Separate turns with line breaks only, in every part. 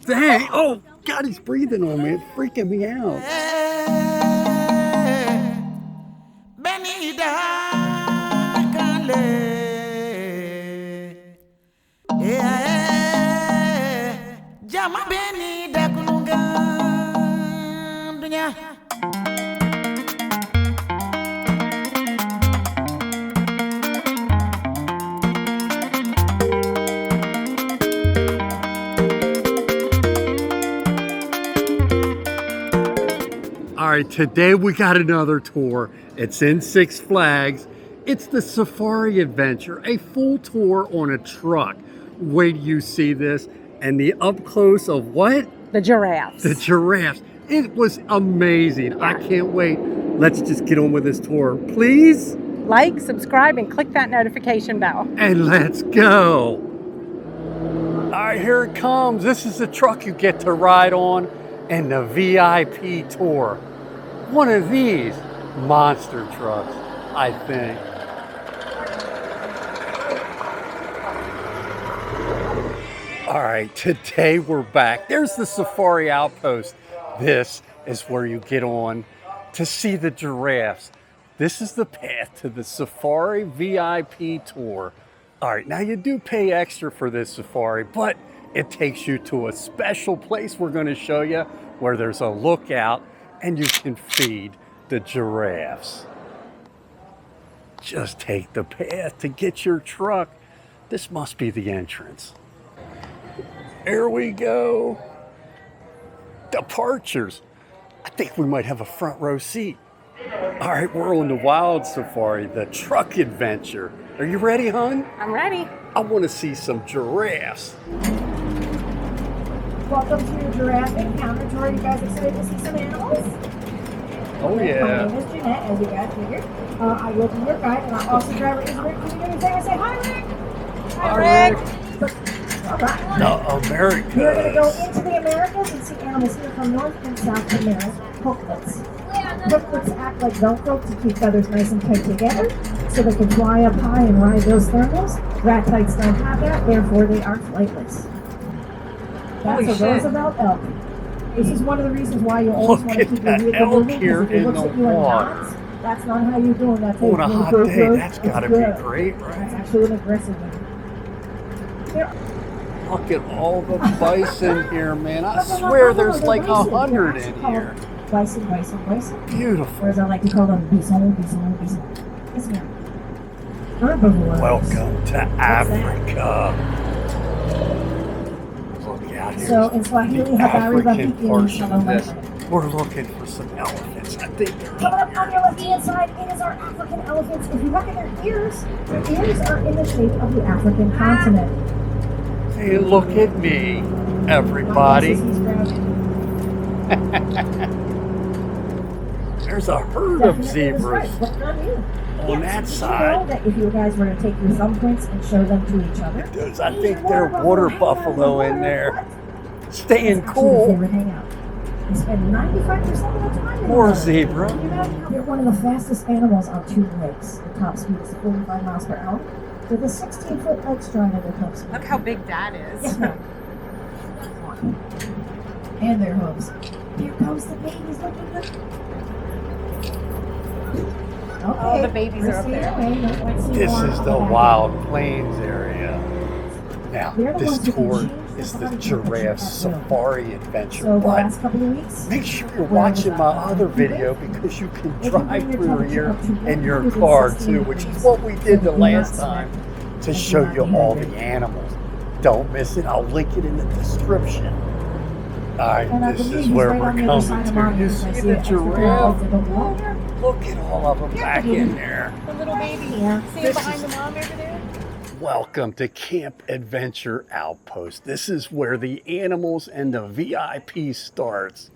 Dang. Oh, God, he's breathing on me. It's freaking me out. All right, today we got another tour. It's in Six Flags. It's the Safari Adventure, a full tour on a truck. Wait till you see this. And the up close of what?
The giraffes.
The giraffes. It was amazing. I can't wait. Let's just get on with this tour, please.
Like, subscribe, and click that notification bell.
And let's go. All right, here it comes. This is the truck you get to ride on in the VIP tour. One of these monster trucks, I think. All right, today we're back. There's the Safari Outpost. This is where you get on to see the giraffes. This is the path to the Safari VIP tour. All right, now you do pay extra for this safari, but it takes you to a special place we're going to show you where there's a lookout and you can feed the giraffes. Just take the path to get your truck. This must be the entrance. Here we go. Departures. I think we might have a front row seat. All right, we're on the Wild Safari, the truck adventure. Are you ready, hon?
I'm ready.
I want to see some giraffes.
Welcome to your giraffe encounter tour. You guys excited to see some animals?
Oh, yeah.
My name is Jeanette, as you guys figured. I will be your guide, and our awesome driver is Rick. Can you do anything? I say hi, Rick.
Hi, Rick.
All right.
The Americas.
We're going to go into the Americas and see animals here from North and South America. Hooklets. Hooklets act like Velcro to keep feathers nice and tight together, so they can fly up high and ride those thermals. Ragtites don't have that, therefore they are flightless. That's a Roosevelt elk. This is one of the reasons why you always want to keep your vehicle moving, because if it looks at you and nods, that's not how you're doing. That's
on a hot day, that's got to be great, right?
That's actually an aggressive one.
Look at all the bison here, man. I swear there's like 100 in here.
Bison, bison, bison.
Beautiful.
Or as I like to call them, bison, bison, bison. Yes, ma'am. Herbivores.
Welcome to Africa. Look out here.
So in Swahili,
the
habari
African
rafiki
portion of this.
means
We're looking for some elephants. I think they're
coming up on your left-hand side, it is our African elephants. If you look at their ears are in the shape of the African continent.
Hey, look at me, everybody. There's a herd of zebras on that side.
You know that if you guys were to take your thumbprints and show them to each other,
I think they're water buffalo in there, staying cool.
Favorite hangout. They spend 95% of the time in
More
the
zebra.
They're one of the fastest animals on two legs. The top speed is 45 miles per hour. With a 16-foot leg stride at their top speed.
Look how big that is.
Yes, ma'am. And their hooves. Here comes the babies. Look at them. Okay.
Oh, the babies are up there.
This is the Wild Plains area. Now, this tour is the Giraffe Safari Adventure.
So the
but
last couple of weeks,
make sure you're watching my other video because you can drive through here in your car too, which is what we did the last time to show you all the animals. Don't miss it. I'll link it in the description. All right, this is where we're coming to. You see the giraffe? Look at all of them back in there.
The little baby. See behind the mom over there?
Welcome to Camp Adventure Outpost. This is where the animals and the VIP starts.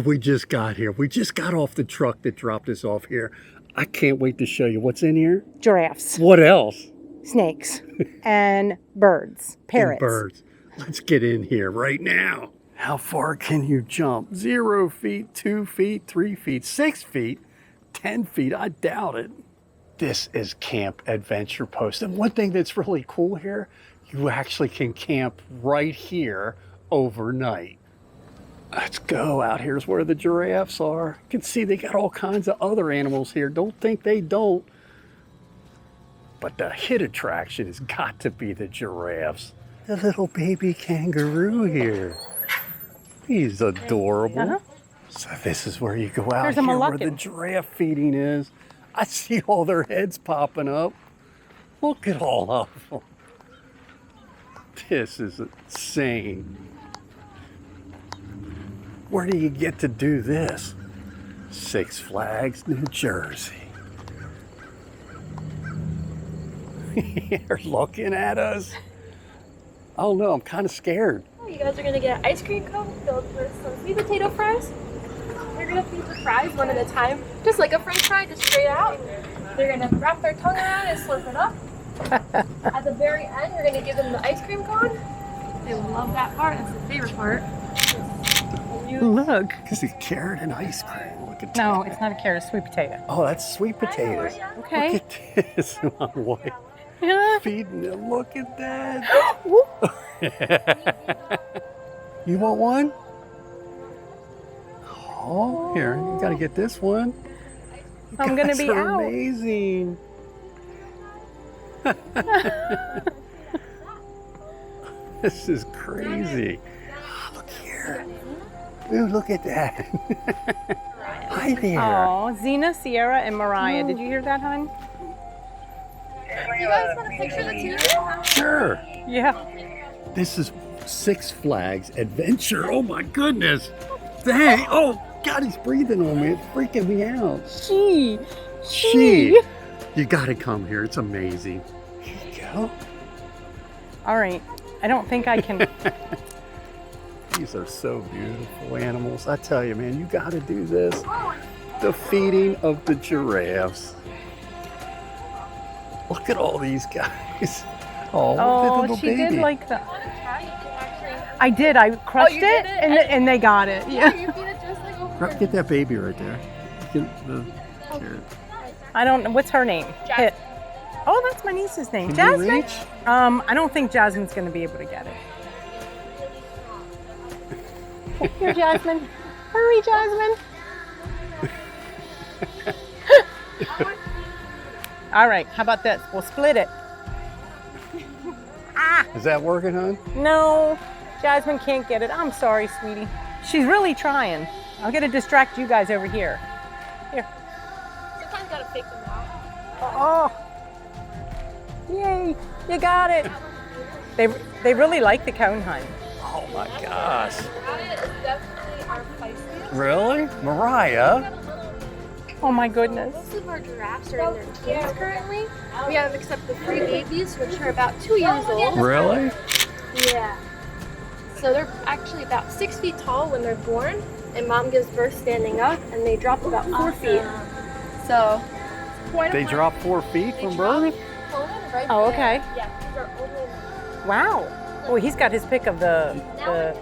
We just got here. We just got off the truck that dropped us off here. I can't wait to show you what's in here.
Giraffes.
What else?
Snakes. And birds. Parrots.
And birds. Let's get in here right now. How far can you jump? 0 feet, 2 feet, 3 feet, 6 feet, 10 feet. I doubt it. This is Camp Adventure Post. And one thing that's really cool here, you actually can camp right here overnight. Let's go. Out here's where the giraffes are. You can see they got all kinds of other animals here. Don't think they don't. But the hit attraction has got to be the giraffes. The little baby kangaroo here. He's adorable. So this is where you go out
There's a
here where
Moluccan.
the giraffe feeding is. I see all their heads popping up. Look at all of them. This is insane. Where do you get to do this? Six Flags, New Jersey. They're looking at us. Oh no, I'm kind of scared.
You guys are gonna get an ice cream cone filled with some sweet potato fries. You're gonna feed the fries one at a time, just like a French fry, just straight out. They're gonna wrap their tongue around and slurp it up. At the very end, you're gonna give them the ice cream cone. They will love that part. That's the favorite part.
Look.
This is carrot and ice cream. Look at
No,
that.
it's not a carrot, it's sweet potato.
Oh, that's sweet potatoes.
Okay.
Look at this, my boy.
Yeah.
Feeding them. Look at that.
Whoop.
You want one? Oh, here, you gotta get this one. You
I'm gonna
guys
be
are
out.
amazing. This is crazy. Look here. Ooh, look at that. Hi there.
Oh, Zena, Sierra, and Mariah. Did you hear that, hon?
You guys want a picture of the two?
Sure.
Yeah.
This is Six Flags Adventure. Oh my goodness. Dang. Oh God, he's breathing on me. It's freaking me out.
She.
You gotta come here. It's amazing. Here you go.
All right. I don't think I can.
These are so beautiful animals. I tell you, man, you gotta do this. The feeding of the giraffes. Look at all these guys. Oh, the
Oh,
little
she
baby.
did like the. I did. I crushed
you did
it,
it?
and they got it. Yeah.
You feed it just like over there.
Get that baby right there. Get the carrot.
I don't know. What's her name? Hit. Oh, that's my niece's name.
Can you
Jasmine.
reach?
I don't think Jasmine's going to be able to get it. Here, Jasmine. Hurry, Jasmine. All right. How about this? We'll split it.
Is that working, hon?
No, Jasmine can't get it. I'm sorry, sweetie. She's really trying. I'm going to distract you guys over here. Here.
Sometimes gotta fake them out.
Oh. Yay. You got it. They really like the cone hunt.
Oh my gosh.
Mariah is definitely our feisty.
Really? Mariah?
Oh my goodness.
Most of our giraffes are in their teens currently. We have except the 3 babies, which are about 2 years old.
Really?
Yeah. So they're actually about 6 feet tall when they're born, and mom gives birth standing up, and they drop about 4 feet. So, point
They drop 4 feet from birth?
Right
Oh,
there.
okay.
Yeah, these are only.
Wow. Oh, he's got his pick of the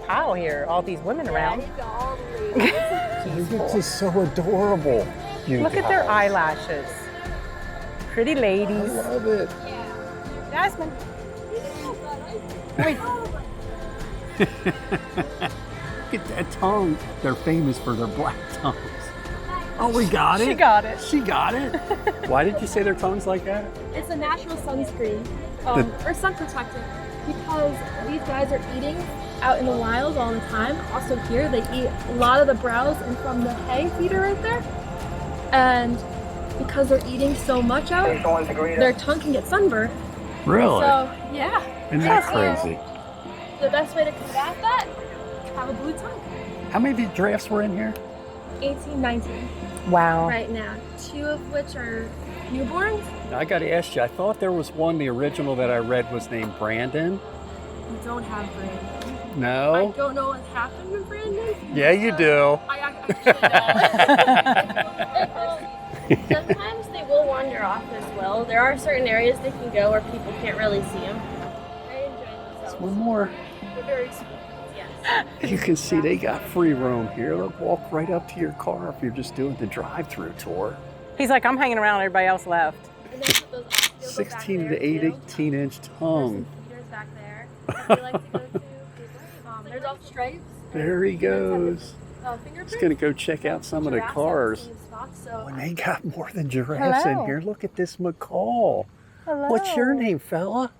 pile here. All these women around.
These are all the ladies.
This is so adorable. You
Look at their
guys.
eyelashes. Pretty
I
ladies.
love it.
Jasmine. Wait.
Look at that tongue. They're famous for their black tongues. Oh, we got it.
She got it.
She got it. Why did you say their tongues like that?
It's a natural sunscreen, or sun protectant, because these guys are eating out in the wild all the time. Also here, they eat a lot of the browse and from the hay feeder right there. And because they're eating so much out, their tongue can get sunburned.
Really?
So, yeah.
Isn't that
So,
crazy?
The best way to combat that, have a blue tongue.
How many giraffes were in here?
18, 19
Wow.
right now. 2 of which are newborns.
I got to ask you, I thought there was one, the original that I read was named Brandon.
We don't have Brandon. I
No?
don't know what happened with Brandon.
Yeah, you do.
I actually don't. Sometimes they will wander off as well. There are certain areas they can go where people can't really see them. They enjoy themselves.
One more.
They're very sweet. Yes.
You can see they got free room here. Look, walk right up to your car if you're just doing the drive-through tour.
He's like, I'm hanging around. Everybody else left.
And then those osceols back
16
there,
to
too.
18-inch
There's
tongue.
some feeders back there. If you like to go to. There's all stripes.
There he goes.
Fingerprints.
He's gonna go check out some of the
Giraffes have
cars.
same spots, so
Oh, and they got more than giraffes in
Hello.
here. Look at this macaw.
Hello.
What's your name, fella?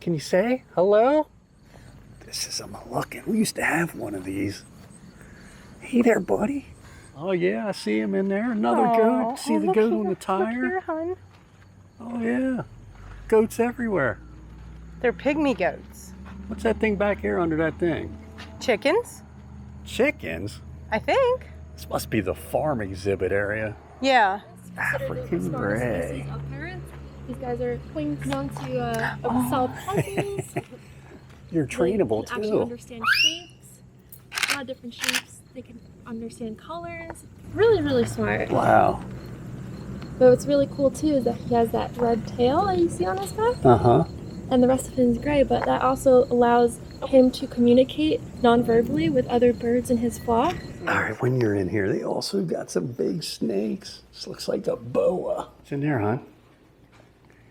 Can you say hello? This is a Moluccan. We used to have one of these. Hey there, buddy. Oh yeah, I see him in there. Another goat. See the
look
goat
here.
on the
Look
tire?
here, hun.
Oh yeah. Goats everywhere.
They're pygmy goats.
What's that thing back here under that thing?
Chickens,
Chickens?
I think.
This must be the farm exhibit area.
Yeah.
African gray.
Of parents. These guys are known to solve puzzles.
You're trainable
They can actually
too.
understand shapes, a lot of different shapes. They can understand colors. Really, really smart.
Wow.
But what's really cool too is that he has that red tail that you see on his back,
Uh-huh.
and the rest of him is gray. But that also allows him to communicate non-verbally with other birds in his flock.
All right, when you're in here, they also got some big snakes. This looks like a boa. What's in there, hon?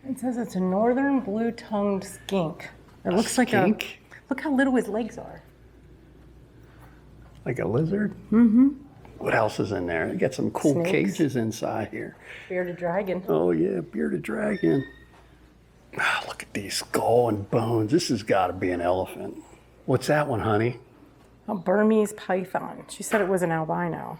It says it's a northern blue-tongued skink. It looks like a.
Skink?
Look how little his legs are.
Like a lizard? Mm-hmm. What else is in there? They got some cool
Snakes.
cages inside here.
Bearded dragon.
Oh yeah, bearded dragon. Ah, look at these skull and bones. This has got to be an elephant. What's that one, honey?
A Burmese python. She said it was an albino.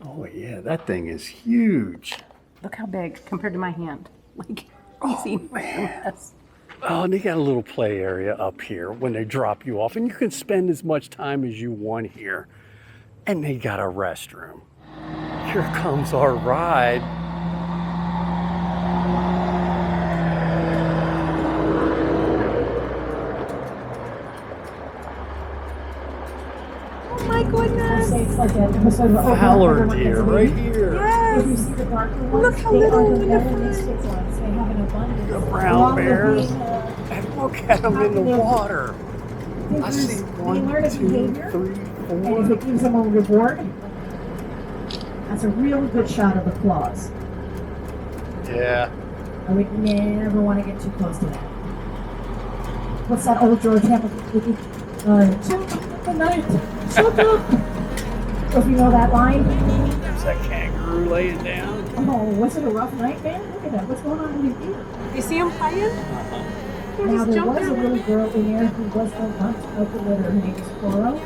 Oh yeah, that thing is huge.
Look how big compared to my hand. Like, easy. Yes.
Oh, and they got a little play area up here when they drop you off, and you can spend as much time as you want here. And they got a restroom. Here comes our ride.
Oh my goodness.
Say it's like an episode of
Howler
Everyone
deer
Gets a
right
Baby.
here.
If you see the darker ones,
Look how
they
little
are the
in the
better
front.
mystic ones. They have an abundance.
The brown
Along with
bears.
being,
And look at them in the water. I see
they
one,
learn a
2,
behavior,
3,
and
4.
if it gives them a reward, that's a real good shot of the claws.
Yeah.
I would never want to get too close to that. What's that old George Hamilton movie? Shut up at the night. Shut up. If you know that line.
There's that kangaroo laying down.
Oh, was it a rough night, man? Look at that. What's going on in your ear?
You see him playing?
Now, there was a little girl in there who was the runt of the litter. Her name was Coro.